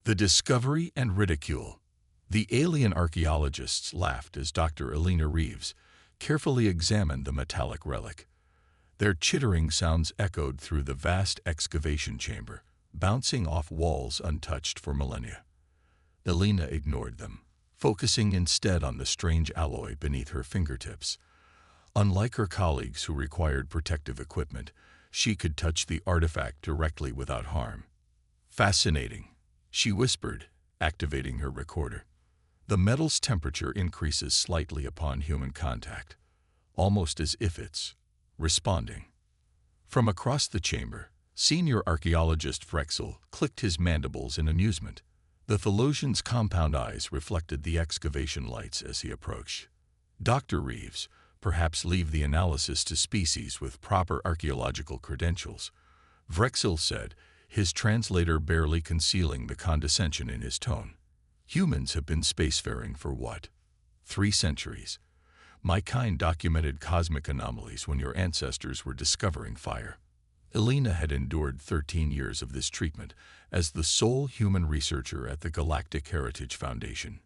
The discovery and ridicule. The alien archaeologists laughed as Dr. Elena Reeves carefully examined the metallic relic. Their chittering sounds echoed through the vast excavation chamber, bouncing off walls untouched for millennia. Elena ignored them, focusing instead on the strange alloy beneath her fingertips. Unlike her colleagues who required protective equipment, she could touch the artifact directly without harm. Fascinating, she whispered, activating her recorder. The metal's temperature increases slightly upon human contact, almost as if it's responding. From across the chamber, senior archaeologist Frexel clicked his mandibles in amusement. The Thelosian's compound eyes reflected the excavation lights as he approached. Dr. Reeves, perhaps leave the analysis to species with proper archaeological credentials, Vrexel said, his translator barely concealing the condescension in his tone. Humans have been spacefaring for what? 3 centuries. My kind documented cosmic anomalies when your ancestors were discovering fire. Elena had endured 13 years of this treatment as the sole human researcher at the Galactic Heritage Foundation.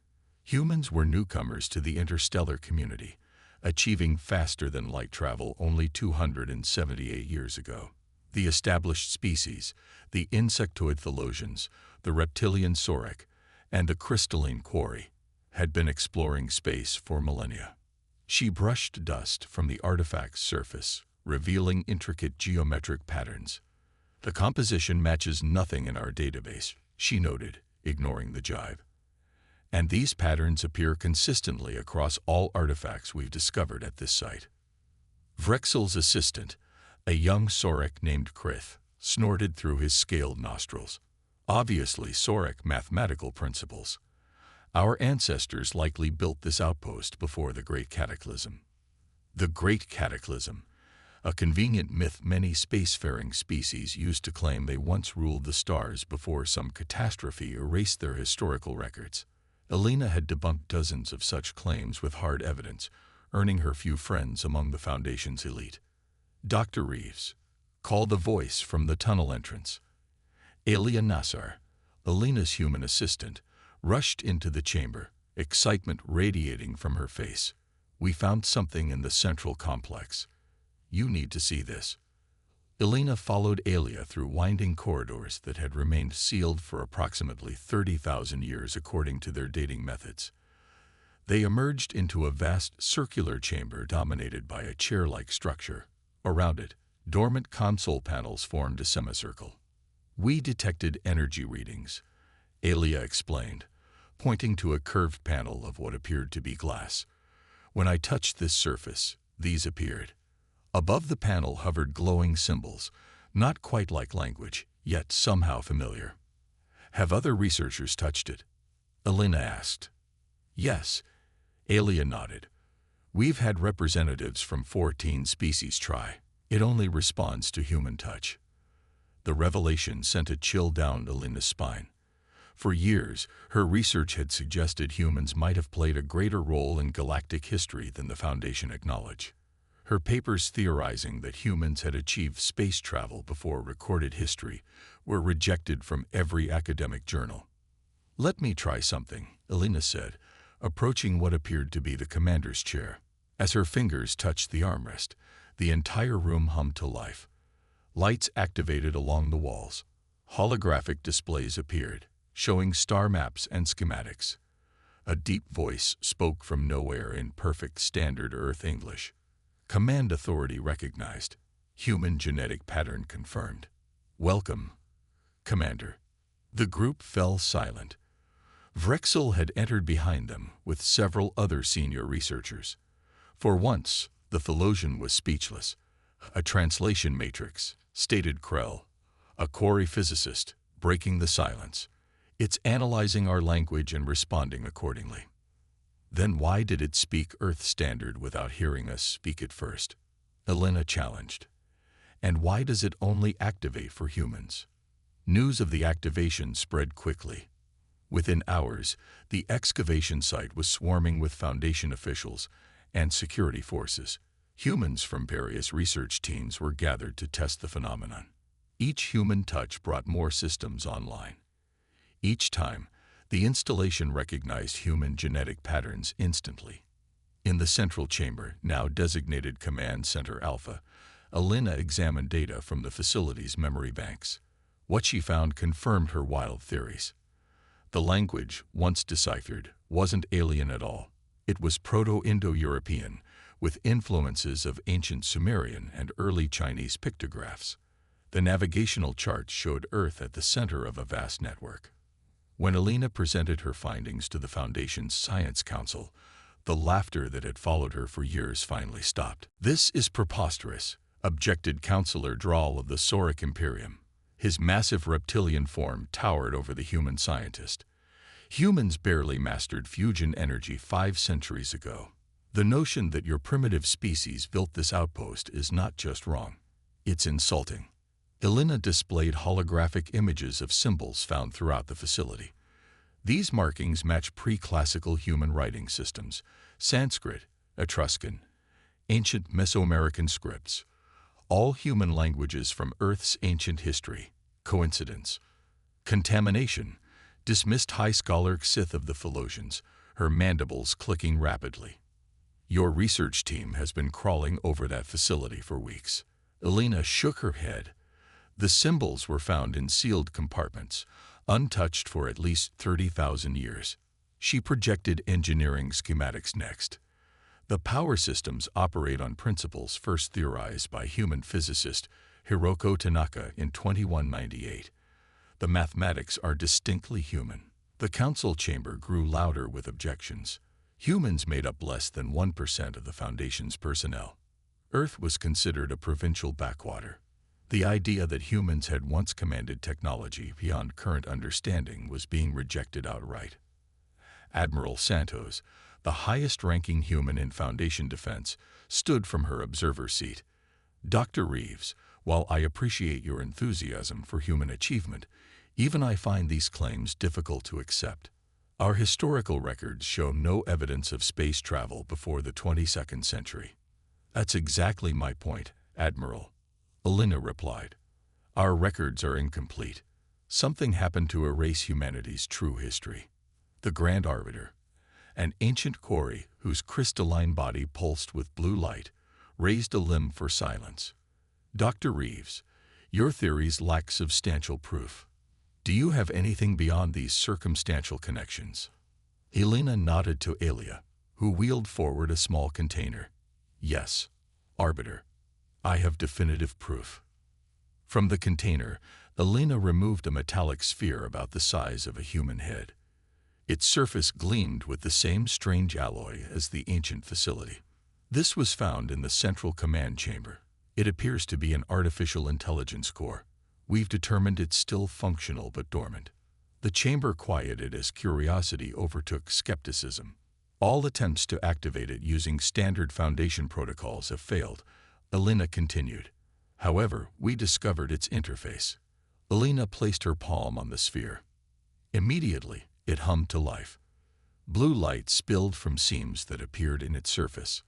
Humans were newcomers to the interstellar community, achieving faster-than-light travel only 278 years ago. The established species, the insectoid Thelosians, the reptilian Sorek, and the crystalline quarry, had been exploring space for millennia. She brushed dust from the artifact's surface, revealing intricate geometric patterns. The composition matches nothing in our database, she noted, ignoring the jibe. And these patterns appear consistently across all artifacts we've discovered at this site. Vrexel's assistant, a young Sorek named Krith, snorted through his scaled nostrils. Obviously Sorek mathematical principles. Our ancestors likely built this outpost before the Great Cataclysm. The Great Cataclysm, a convenient myth many spacefaring species used to claim they once ruled the stars before some catastrophe erased their historical records. Elena had debunked dozens of such claims with hard evidence, earning her few friends among the Foundation's elite. Dr. Reeves, called the voice from the tunnel entrance. Alia Nassar, Elena's human assistant, rushed into the chamber, excitement radiating from her face. We found something in the central complex. You need to see this. Elena followed Alia through winding corridors that had remained sealed for approximately 30,000 years according to their dating methods. They emerged into a vast circular chamber dominated by a chair-like structure. Around it, dormant console panels formed a semicircle. We detected energy readings, Alia explained, pointing to a curved panel of what appeared to be glass. When I touched this surface, these appeared. Above the panel hovered glowing symbols, not quite like language, yet somehow familiar. Have other researchers touched it? Elena asked. Yes, Alia nodded. We've had representatives from 14 species try. It only responds to human touch. The revelation sent a chill down Elena's spine. For years, her research had suggested humans might have played a greater role in galactic history than the Foundation acknowledged. Her papers theorizing that humans had achieved space travel before recorded history were rejected from every academic journal. Let me try something, Elena said, approaching what appeared to be the commander's chair. As her fingers touched the armrest, the entire room hummed to life. Lights activated along the walls. Holographic displays appeared, showing star maps and schematics. A deep voice spoke from nowhere in perfect standard Earth English. Command authority recognized. Human genetic pattern confirmed. Welcome, Commander. The group fell silent. Vrexel had entered behind them with several other senior researchers. For once, the Thelosian was speechless. A translation matrix, stated Krell, a quarry physicist, breaking the silence. It's analyzing our language and responding accordingly. Then why did it speak Earth Standard without hearing us speak it first? Elena challenged. And why does it only activate for humans? News of the activation spread quickly. Within hours, the excavation site was swarming with Foundation officials and security forces. Humans from various research teams were gathered to test the phenomenon. Each human touch brought more systems online. Each time, the installation recognized human genetic patterns instantly. In the central chamber, now designated Command Center Alpha, Alina examined data from the facility's memory banks. What she found confirmed her wild theories. The language, once deciphered, wasn't alien at all. It was Proto-Indo-European, with influences of ancient Sumerian and early Chinese pictographs. The navigational charts showed Earth at the center of a vast network. When Alina presented her findings to the Foundation's Science Council, the laughter that had followed her for years finally stopped. "This is preposterous," objected Counselor Drawl of the Sauric Imperium. His massive reptilian form towered over the human scientist. "Humans barely mastered fusion energy 5 centuries ago. The notion that your primitive species built this outpost is not just wrong. It's insulting." Alina displayed holographic images of symbols found throughout the facility. These markings match pre-classical human writing systems: Sanskrit, Etruscan, ancient Mesoamerican scripts, all human languages from Earth's ancient history. Coincidence? Contamination, dismissed High Scholar Sith of the Philosians, her mandibles clicking rapidly. "Your research team has been crawling over that facility for weeks." Alina shook her head. The symbols were found in sealed compartments, untouched for at least 30,000 years. She projected engineering schematics next. The power systems operate on principles first theorized by human physicist Hiroko Tanaka in 2198. The mathematics are distinctly human. The council chamber grew louder with objections. Humans made up less than 1% of the Foundation's personnel. Earth was considered a provincial backwater. The idea that humans had once commanded technology beyond current understanding was being rejected outright. Admiral Santos, the highest-ranking human in Foundation defense, stood from her observer seat. "Dr. Reeves, while I appreciate your enthusiasm for human achievement, even I find these claims difficult to accept. Our historical records show no evidence of space travel before the 22nd century." "That's exactly my point, Admiral," Alina replied. "Our records are incomplete. Something happened to erase humanity's true history." The Grand Arbiter, an ancient quarry whose crystalline body pulsed with blue light, raised a limb for silence. "Dr. Reeves, your theories lack substantial proof. Do you have anything beyond these circumstantial connections?" Alina nodded to Alia, who wheeled forward a small container. "Yes, Arbiter. I have definitive proof." From the container, Alina removed a metallic sphere about the size of a human head. Its surface gleamed with the same strange alloy as the ancient facility. "This was found in the central command chamber. It appears to be an artificial intelligence core. We've determined it's still functional but dormant." The chamber quieted as curiosity overtook skepticism. "All attempts to activate it using standard Foundation protocols have failed," Alina continued. "However, we discovered its interface." Alina placed her palm on the sphere. Immediately, it hummed to life. Blue light spilled from seams that appeared in its surface.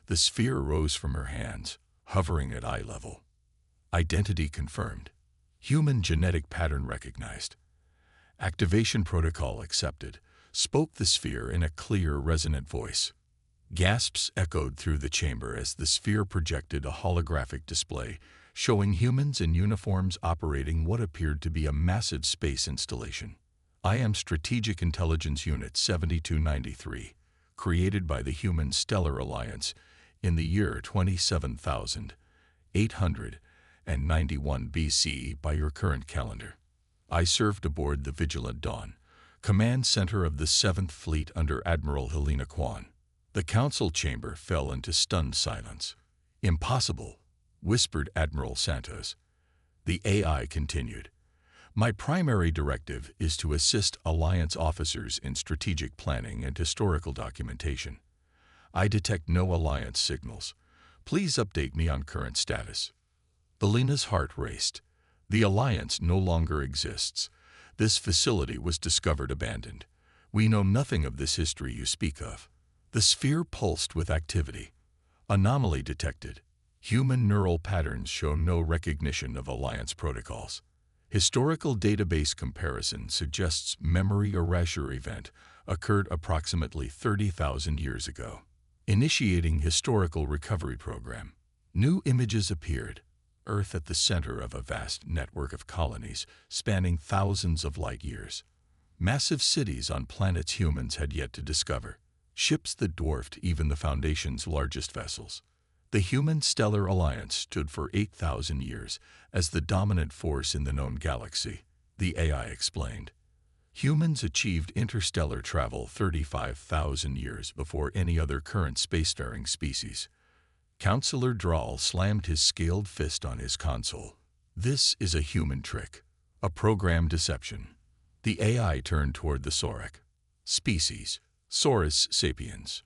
The sphere rose from her hands, hovering at eye level. Identity confirmed. Human genetic pattern recognized. "Activation protocol accepted," spoke the sphere in a clear, resonant voice. Gasps echoed through the chamber as the sphere projected a holographic display showing humans in uniforms operating what appeared to be a massive space installation. "I am Strategic Intelligence Unit 7293, created by the Human Stellar Alliance in the year 27,891 BC by your current calendar. I served aboard the Vigilant Dawn, command center of the 7th Fleet under Admiral Helena Kwan." The council chamber fell into stunned silence. "Impossible," whispered Admiral Santos. The AI continued. "My primary directive is to assist Alliance officers in strategic planning and historical documentation. I detect no Alliance signals. Please update me on current status." Alina's heart raced. The Alliance no longer exists. This facility was discovered abandoned. We know nothing of this history you speak of. The sphere pulsed with activity. Anomaly detected. Human neural patterns show no recognition of Alliance protocols. Historical database comparison suggests memory erasure event occurred approximately 30,000 years ago. Initiating historical recovery program. New images appeared. Earth at the center of a vast network of colonies spanning thousands of light years. Massive cities on planets humans had yet to discover. Ships that dwarfed even the Foundation's largest vessels. The Human Stellar Alliance stood for 8,000 years as the dominant force in the known galaxy, the AI explained. Humans achieved interstellar travel 35,000 years before any other current spacefaring species. Counselor Drawl slammed his scaled fist on his console. This is a human trick, a program deception. The AI turned toward the Sorek. Species, Saurus sapiens.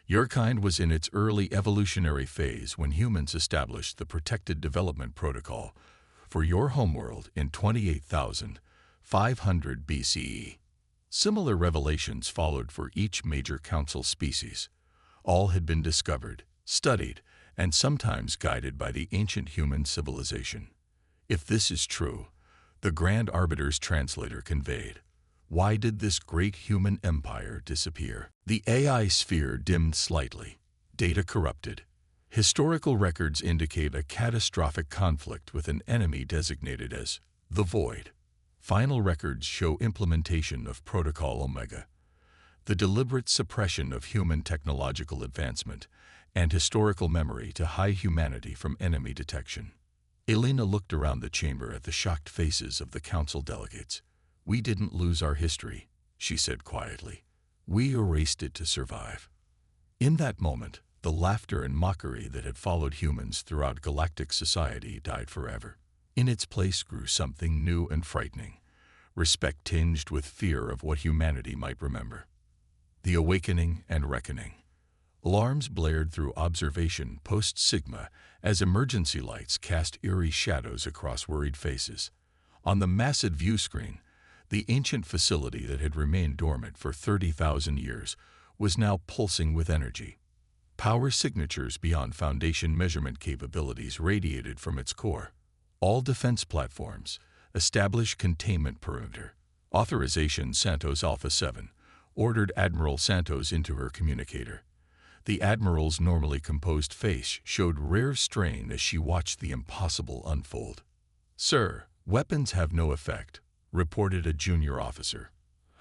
Your kind was in its early evolutionary phase when humans established the Protected Development Protocol for your homeworld in 28,500 BCE. Similar revelations followed for each major council species. All had been discovered, studied, and sometimes guided by the ancient human civilization. If this is true, the Grand Arbiter's translator conveyed, why did this great human empire disappear? The AI sphere dimmed slightly, data corrupted. Historical records indicate a catastrophic conflict with an enemy designated as the Void. Final records show implementation of Protocol Omega, the deliberate suppression of human technological advancement, and historical memory to hide humanity from enemy detection. Elena looked around the chamber at the shocked faces of the council delegates. We didn't lose our history, she said quietly. We erased it to survive. In that moment, the laughter and mockery that had followed humans throughout galactic society died forever. In its place grew something new and frightening, respect tinged with fear of what humanity might remember. The awakening and reckoning. Alarms blared through observation post-Sigma as emergency lights cast eerie shadows across worried faces. On the massive view screen, the ancient facility that had remained dormant for 30,000 years was now pulsing with energy. Power signatures beyond Foundation measurement capabilities radiated from its core. All defense platforms, establish containment perimeter. Authorization Santos Alpha 7 ordered Admiral Santos into her communicator. The Admiral's normally composed face showed rare strain as she watched the impossible unfold. Sir, weapons have no effect, reported a junior officer.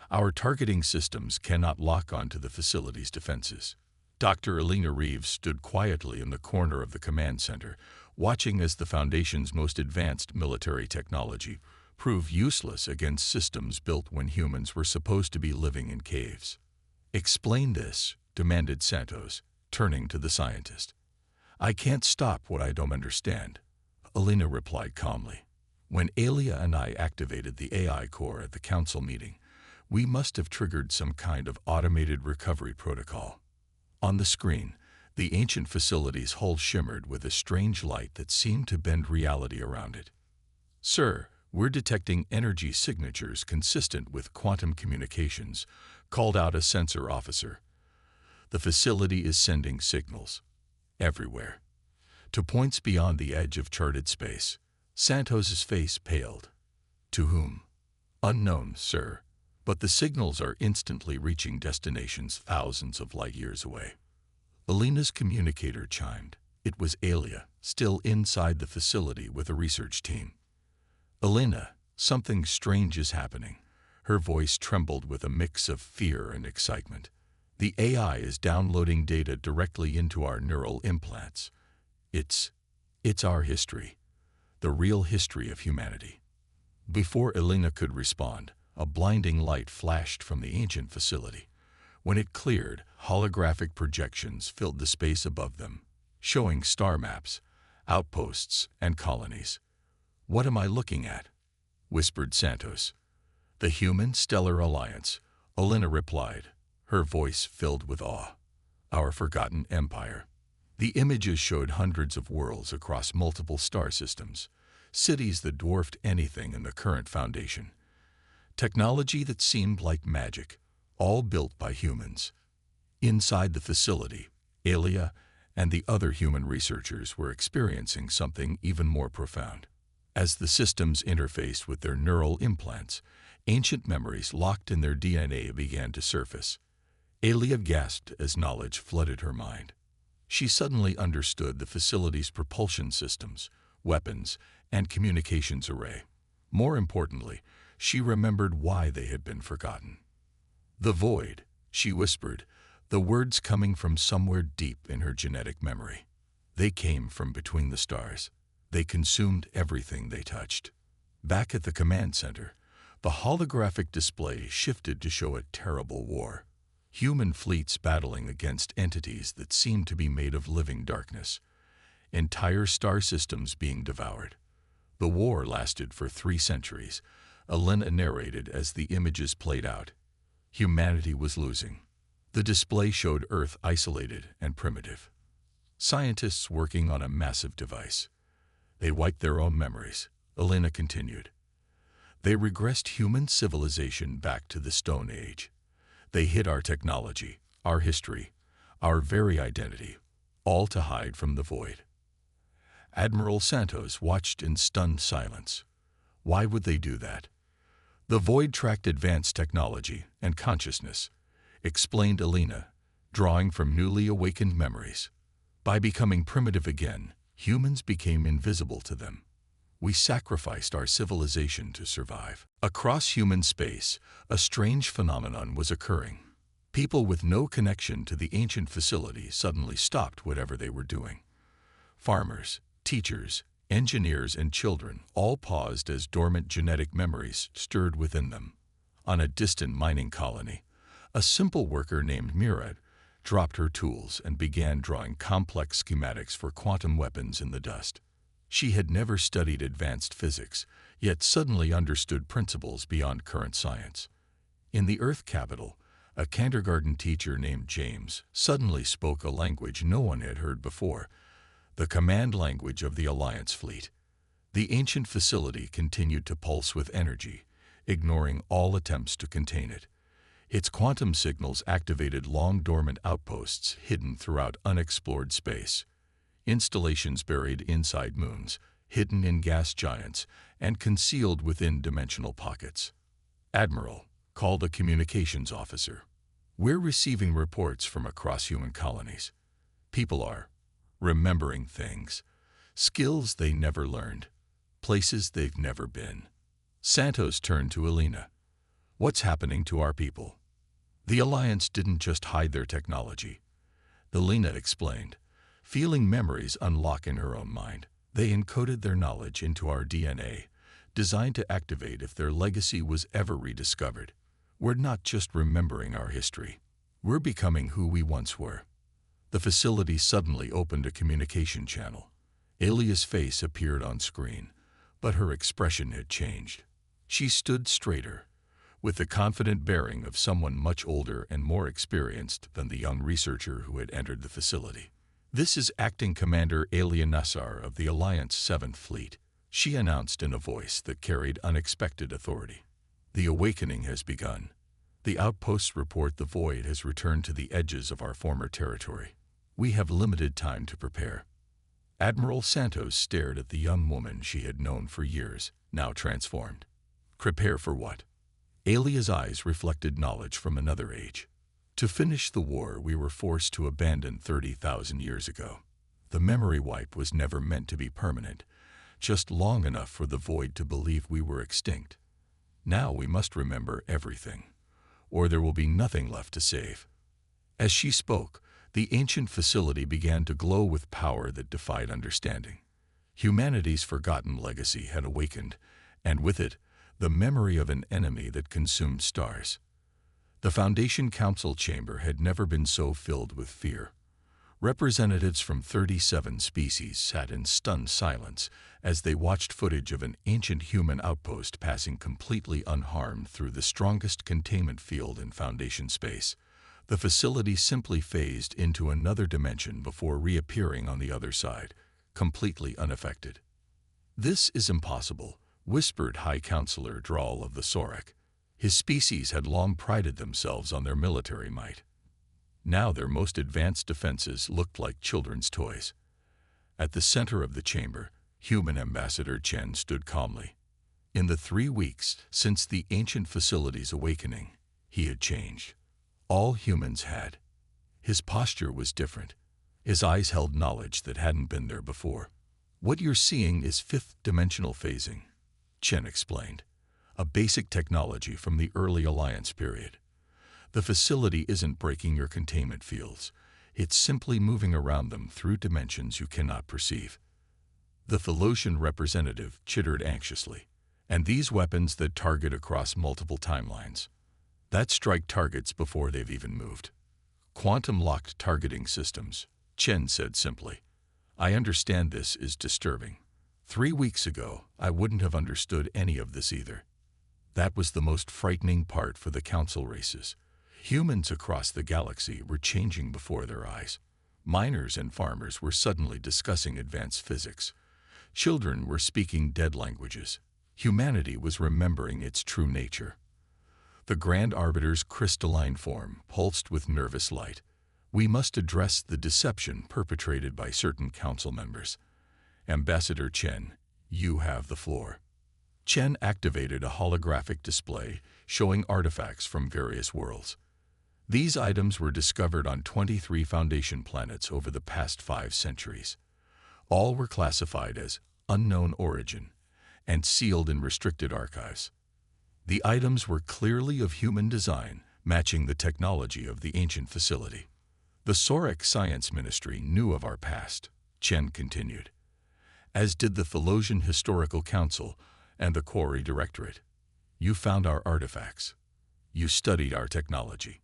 Our targeting systems cannot lock onto the facility's defenses. Dr. Elena Reeves stood quietly in the corner of the command center, watching as the Foundation's most advanced military technology proved useless against systems built when humans were supposed to be living in caves. Explain this, demanded Santos, turning to the scientist. I can't stop what I don't understand, Elena replied calmly. When Alia and I activated the AI core at the council meeting, we must have triggered some kind of automated recovery protocol. On the screen, the ancient facility's hull shimmered with a strange light that seemed to bend reality around it. Sir, we're detecting energy signatures consistent with quantum communications, called out a sensor officer. The facility is sending signals everywhere to points beyond the edge of charted space. Santos's face paled. To whom? Unknown, sir, but the signals are instantly reaching destinations thousands of light years away. Elena's communicator chimed. It was Alia, still inside the facility with a research team. Elena, something strange is happening. Her voice trembled with a mix of fear and excitement. The AI is downloading data directly into our neural implants. It's our history, the real history of humanity. Before Elena could respond, a blinding light flashed from the ancient facility. When it cleared, holographic projections filled the space above them, showing star maps, outposts, and colonies. What am I looking at? Whispered Santos. The Human Stellar Alliance, Elena replied, her voice filled with awe. Our forgotten empire. The images showed hundreds of worlds across multiple star systems, cities that dwarfed anything in the current Foundation. Technology that seemed like magic, all built by humans. Inside the facility, Alia and the other human researchers were experiencing something even more profound. As the systems interfaced with their neural implants, ancient memories locked in their DNA began to surface. Alia gasped as knowledge flooded her mind. She suddenly understood the facility's propulsion systems, weapons, and communications array. More importantly, she remembered why they had been forgotten. "The void," she whispered, the words coming from somewhere deep in her genetic memory. They came from between the stars. They consumed everything they touched. Back at the command center, the holographic display shifted to show a terrible war. Human fleets battling against entities that seemed to be made of living darkness. Entire star systems being devoured. The war lasted for 3 centuries, Elena narrated as the images played out. Humanity was losing. The display showed Earth isolated and primitive. Scientists working on a massive device. They wiped their own memories, Elena continued. They regressed human civilization back to the Stone Age. They hid our technology, our history, our very identity, all to hide from the void. Admiral Santos watched in stunned silence. Why would they do that? The void tracked advanced technology and consciousness, explained Elena, drawing from newly awakened memories. By becoming primitive again, humans became invisible to them. We sacrificed our civilization to survive. Across human space, a strange phenomenon was occurring. People with no connection to the ancient facility suddenly stopped whatever they were doing. Farmers, teachers, engineers, and children all paused as dormant genetic memories stirred within them. On a distant mining colony, a simple worker named Murad dropped her tools and began drawing complex schematics for quantum weapons in the dust. She had never studied advanced physics, yet suddenly understood principles beyond current science. In the Earth capital, a kindergarten teacher named James suddenly spoke a language no one had heard before, the command language of the Alliance fleet. The ancient facility continued to pulse with energy, ignoring all attempts to contain it. Its quantum signals activated long-dormant outposts hidden throughout unexplored space. Installations buried inside moons, hidden in gas giants, and concealed within dimensional pockets. "Admiral," called a communications officer. "We're receiving reports from across human colonies. People are remembering things, skills they never learned, places they've never been." Santos turned to Elena. "What's happening to our people?" "The Alliance didn't just hide their technology," Elena explained, feeling memories unlock in her own mind. "They encoded their knowledge into our DNA, designed to activate if their legacy was ever rediscovered. We're not just remembering our history. We're becoming who we once were." The facility suddenly opened a communication channel. Alia's face appeared on screen, but her expression had changed. She stood straighter, with the confident bearing of someone much older and more experienced than the young researcher who had entered the facility. "This is Acting Commander Alia Nassar of the Alliance 7th Fleet," she announced in a voice that carried unexpected authority. "The awakening has begun. The outposts report the void has returned to the edges of our former territory. We have limited time to prepare." Admiral Santos stared at the young woman she had known for years, now transformed. "Prepare for what?" Alia's eyes reflected knowledge from another age. "To finish the war we were forced to abandon 30,000 years ago. The memory wipe was never meant to be permanent, just long enough for the void to believe we were extinct. Now we must remember everything, or there will be nothing left to save." As she spoke, the ancient facility began to glow with power that defied understanding. Humanity's forgotten legacy had awakened, and with it, the memory of an enemy that consumed stars. The Foundation Council chamber had never been so filled with fear. Representatives from 37 species sat in stunned silence as they watched footage of an ancient human outpost passing completely unharmed through the strongest containment field in Foundation space. The facility simply phased into another dimension before reappearing on the other side, completely unaffected. "This is impossible," whispered High Counselor Drawl of the Sorak. His species had long prided themselves on their military might. Now their most advanced defenses looked like children's toys. At the center of the chamber, Human Ambassador Chen stood calmly. In the 3 weeks since the ancient facility's awakening, he had changed. All humans had. His posture was different. His eyes held knowledge that hadn't been there before. "What you're seeing is fifth-dimensional phasing," Chen explained. "A basic technology from the early Alliance period. The facility isn't breaking your containment fields. It's simply moving around them through dimensions you cannot perceive." The Thelosian representative chittered anxiously. "And these weapons that target across multiple timelines, that strike targets before they've even moved." "Quantum-locked targeting systems," Chen said simply. "I understand this is disturbing. 3 weeks ago, I wouldn't have understood any of this either." That was the most frightening part for the Council races. Humans across the galaxy were changing before their eyes. Miners and farmers were suddenly discussing advanced physics. Children were speaking dead languages. Humanity was remembering its true nature. The Grand Arbiter's crystalline form pulsed with nervous light. "We must address the deception perpetrated by certain council members. Ambassador Chen, you have the floor." Chen activated a holographic display showing artifacts from various worlds. These items were discovered on 23 Foundation planets over the past 5 centuries. All were classified as unknown origin and sealed in restricted archives. The items were clearly of human design, matching the technology of the ancient facility. "The Sorek Science Ministry knew of our past," Chen continued, "as did the Thelosian Historical Council and the Quarry Directorate. You found our artifacts. You studied our technology.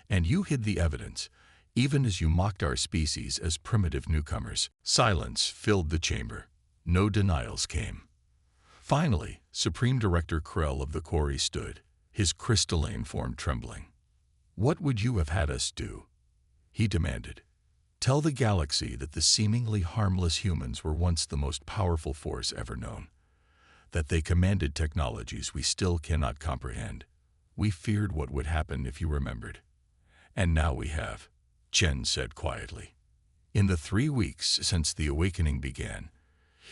And you hid the evidence, even as you mocked our species as primitive newcomers." Silence filled the chamber. No denials came. Finally, Supreme Director Krell of the Quarry stood, his crystalline form trembling. "What would you have had us do?" he demanded. "Tell the galaxy that the seemingly harmless humans were once the most powerful force ever known, that they commanded technologies we still cannot comprehend. We feared what would happen if you remembered. And now we have," Chen said quietly. "In the 3 weeks since the awakening began,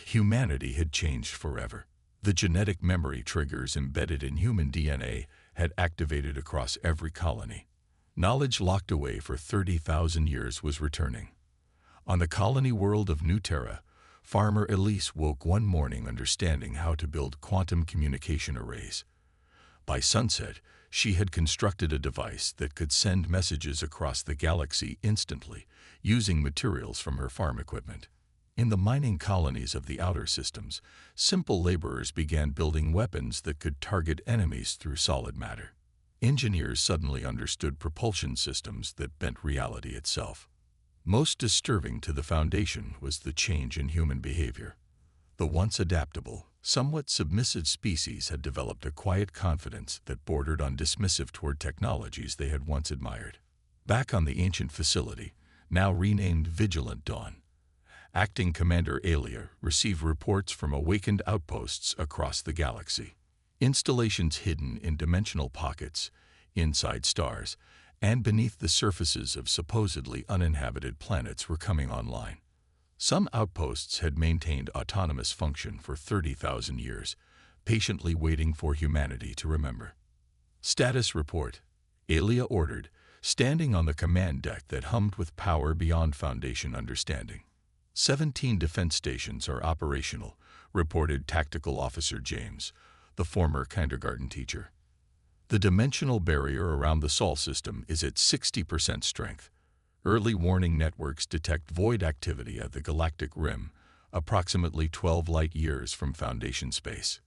humanity had changed forever. The genetic memory triggers embedded in human DNA had activated across every colony. Knowledge locked away for 30,000 years was returning. On the colony world of New Terra, Farmer Elise woke one morning understanding how to build quantum communication arrays. By sunset, she had constructed a device that could send messages across the galaxy instantly, using materials from her farm equipment. In the mining colonies of the outer systems, simple laborers began building weapons that could target enemies through solid matter. Engineers suddenly understood propulsion systems that bent reality itself. Most disturbing to the Foundation was the change in human behavior. The once adaptable, somewhat submissive species had developed a quiet confidence that bordered on dismissive toward technologies they had once admired. Back on the ancient facility, now renamed Vigilant Dawn, Acting Commander Alia received reports from awakened outposts across the galaxy. Installations hidden in dimensional pockets, inside stars, and beneath the surfaces of supposedly uninhabited planets were coming online. Some outposts had maintained autonomous function for 30,000 years, patiently waiting for humanity to remember. "Status report," Alia ordered, standing on the command deck that hummed with power beyond Foundation understanding. 17 defense stations are operational, reported Tactical Officer James, the former kindergarten teacher. The dimensional barrier around the Sol system is at 60% strength. Early warning networks detect void activity at the galactic rim, approximately 12 light-years from Foundation space.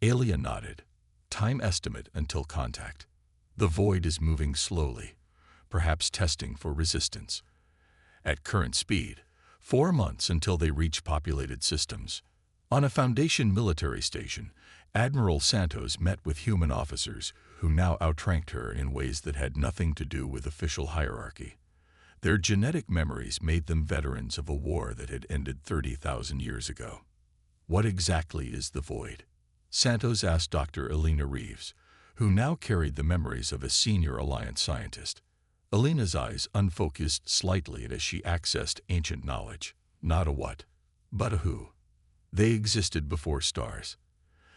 Alia nodded. "Time estimate until contact. The void is moving slowly, perhaps testing for resistance. At current speed, 4 months until they reach populated systems." On a Foundation military station, Admiral Santos met with human officers who now outranked her in ways that had nothing to do with official hierarchy. Their genetic memories made them veterans of a war that had ended 30,000 years ago. "What exactly is the void?" Santos asked Dr. Elena Reeves, who now carried the memories of a senior Alliance scientist. Elena's eyes unfocused slightly as she accessed ancient knowledge. "Not a what, but a who. They existed before stars.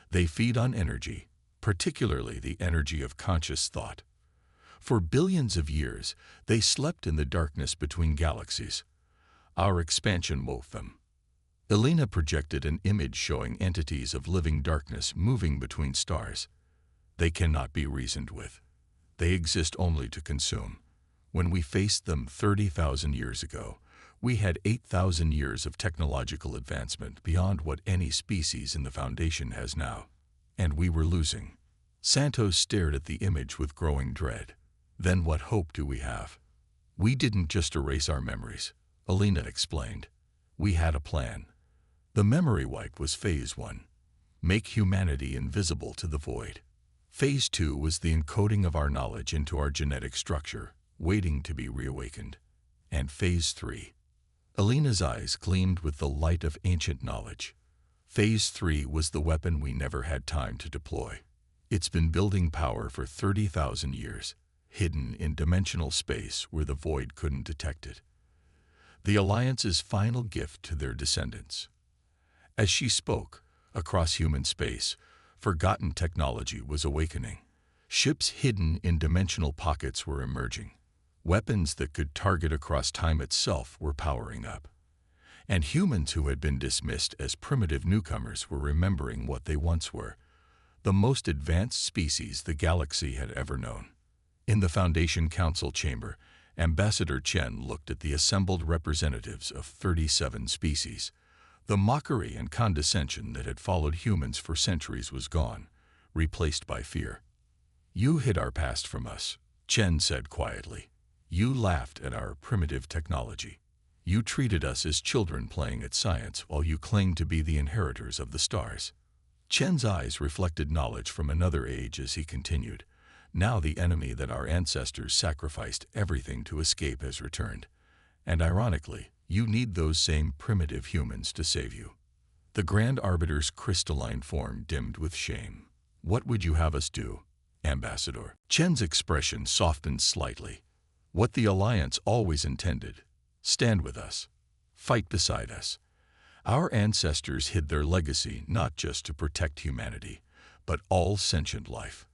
They feed on energy, particularly the energy of conscious thought. For billions of years, they slept in the darkness between galaxies. Our expansion woke them. Elena projected an image showing entities of living darkness moving between stars. They cannot be reasoned with. They exist only to consume. When we faced them 30,000 years ago, we had 8,000 years of technological advancement beyond what any species in the Foundation has now. And we were losing. Santos stared at the image with growing dread. Then what hope do we have? We didn't just erase our memories, Elena explained. We had a plan. The memory wipe was Phase 1. Make humanity invisible to the void. Phase 2 was the encoding of our knowledge into our genetic structure, waiting to be reawakened. And Phase 3. Elena's eyes gleamed with the light of ancient knowledge. Phase 3 was the weapon we never had time to deploy. It's been building power for 30,000 years, hidden in dimensional space where the void couldn't detect it. The Alliance's final gift to their descendants. As she spoke, across human space, forgotten technology was awakening. Ships hidden in dimensional pockets were emerging. Weapons that could target across time itself were powering up. And humans who had been dismissed as primitive newcomers were remembering what they once were, the most advanced species the galaxy had ever known. In the Foundation Council chamber, Ambassador Chen looked at the assembled representatives of 37 species. The mockery and condescension that had followed humans for centuries was gone, replaced by fear. You hid our past from us, Chen said quietly. You laughed at our primitive technology. You treated us as children playing at science while you claimed to be the inheritors of the stars. Chen's eyes reflected knowledge from another age as he continued. Now the enemy that our ancestors sacrificed everything to escape has returned. And ironically, you need those same primitive humans to save you. The Grand Arbiter's crystalline form dimmed with shame. What would you have us do, Ambassador? Chen's expression softened slightly. What the Alliance always intended. Stand with us. Fight beside us. Our ancestors hid their legacy not just to protect humanity, but all sentient life.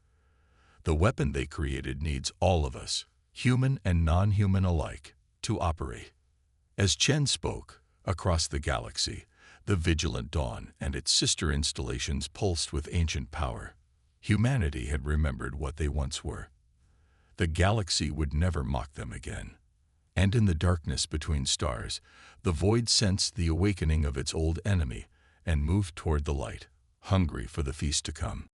The weapon they created needs all of us, human and non-human alike, to operate. As Chen spoke, across the galaxy, the Vigilant Dawn and its sister installations pulsed with ancient power. Humanity had remembered what they once were. The galaxy would never mock them again. And in the darkness between stars, the void sensed the awakening of its old enemy and moved toward the light, hungry for the feast to come.